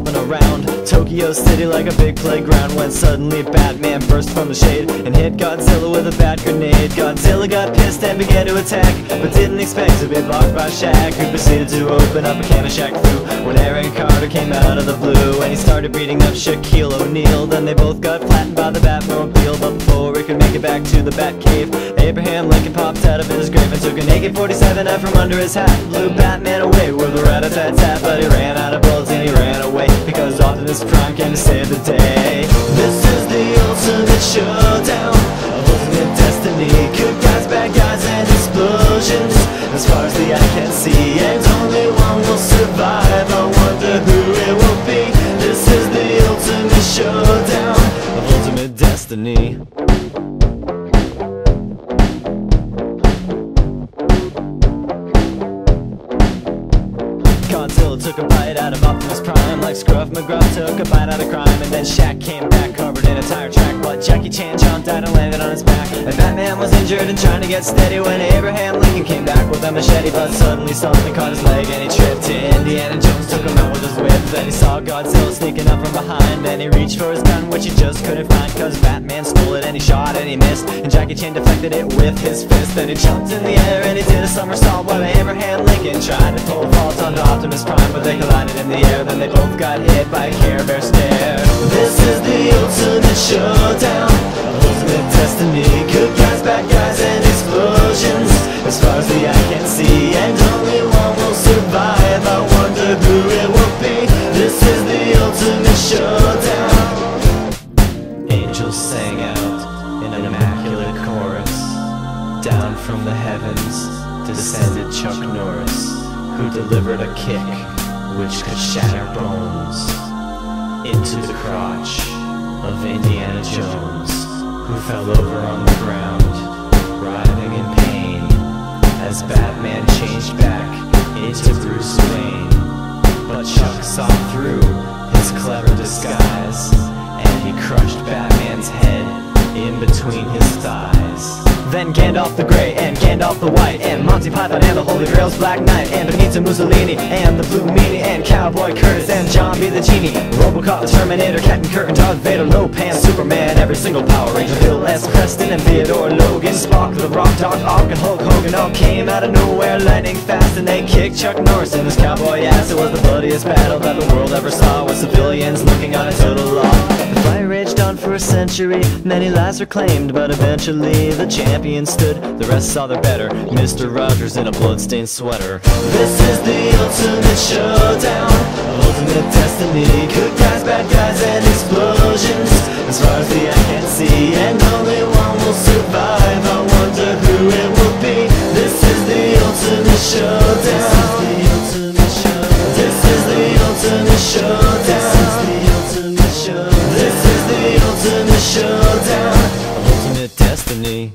hopping around Tokyo City like a big playground, when suddenly Batman burst from the shade and hit Godzilla with a bat grenade. Godzilla got pissed and began to attack, but didn't expect to be blocked by Shaq, who proceeded to open up a can of Shaq Fu when Aaron Carter came out of the blue and he started beating up Shaquille O'Neal. Then they both got flattened by the Batmobile, but before he could make it back to the Batcave, Abraham Lincoln popped out of his grave and took an AK-47 out from under his hat, blew Batman away with a rat-a-tat-tat. But he ran out of bullets and he ran away, because Optimus Prime came to save the day. This is the ultimate showdown of ultimate destiny. Good guys, bad guys, and explosions as far as the eye can see, and only one will survive. I wonder who it will be. This is the ultimate showdown of ultimate destiny. Godzilla took a bite out of Optimus Prime, like Scruff McGruff took a bite out of crime. And then Shaq came back covered in a tire track, but Jackie Chan jumped out and landed on his back. And Batman was injured and trying to get steady when Abraham Lincoln came back with a machete, but suddenly something caught his leg and he tripped. Indiana Jones took him out with his whip. Then he saw Godzilla sneaking up from behind, and he reached for his gun, which he just couldn't find, cause Batman stole it and he shot and he missed, and Jackie Chan deflected it with his fist. Then he jumped in the air and he did a somersault, while Abraham Lincoln tried to pull a fault onto Optimus Prime, but they collided in the air. Then they both got hit by a Care Bear stare. This is the ultimate showdown of ultimate destiny. Good guys, bad guys, and explosions as far as the eye can see, and only one will survive. I wonder who it will be. This is the ultimate showdown. Angels sang out in an immaculate chorus. Down from the heavens descended Chuck Norris, who delivered a kick which could shatter bones into the crotch of Indiana Jones, who fell over on the ground, writhing in pain, as Batman changed back into Bruce Wayne. But Chuck saw through his clever disguise, and he crushed Batman's head in between his thighs. Then Gandalf the Grey and Gandalf the White, and Monty Python and the Holy Grail's Black Knight, and Benito Mussolini and the Blue Meanie, and Cowboy Curtis and John B. the Genie, Robocop, the Terminator, Captain Kirk and Darth Vader, Lopan, Superman, every single Power Ranger, Bill S. Preston and Theodore Logan, Spock, the Rock, Doc Ock, and Hulk Hogan all came out of nowhere lightning fast, and they kicked Chuck Norris in his cowboy ass. It was the bloodiest battle that the world ever saw, with civilians looking on a total law. The fight raged on for a century, many lives were claimed, but eventually the champion stood. The rest saw their better, Mr. Rogers in a bloodstained sweater. This is the ultimate showdown of ultimate destiny. Good guys, bad guys, and explosions as far as the eye can see, and only one will survive. I wonder who it will be. This is the ultimate showdown. This is the ultimate showdown. This is the ultimate showdown of ultimate destiny.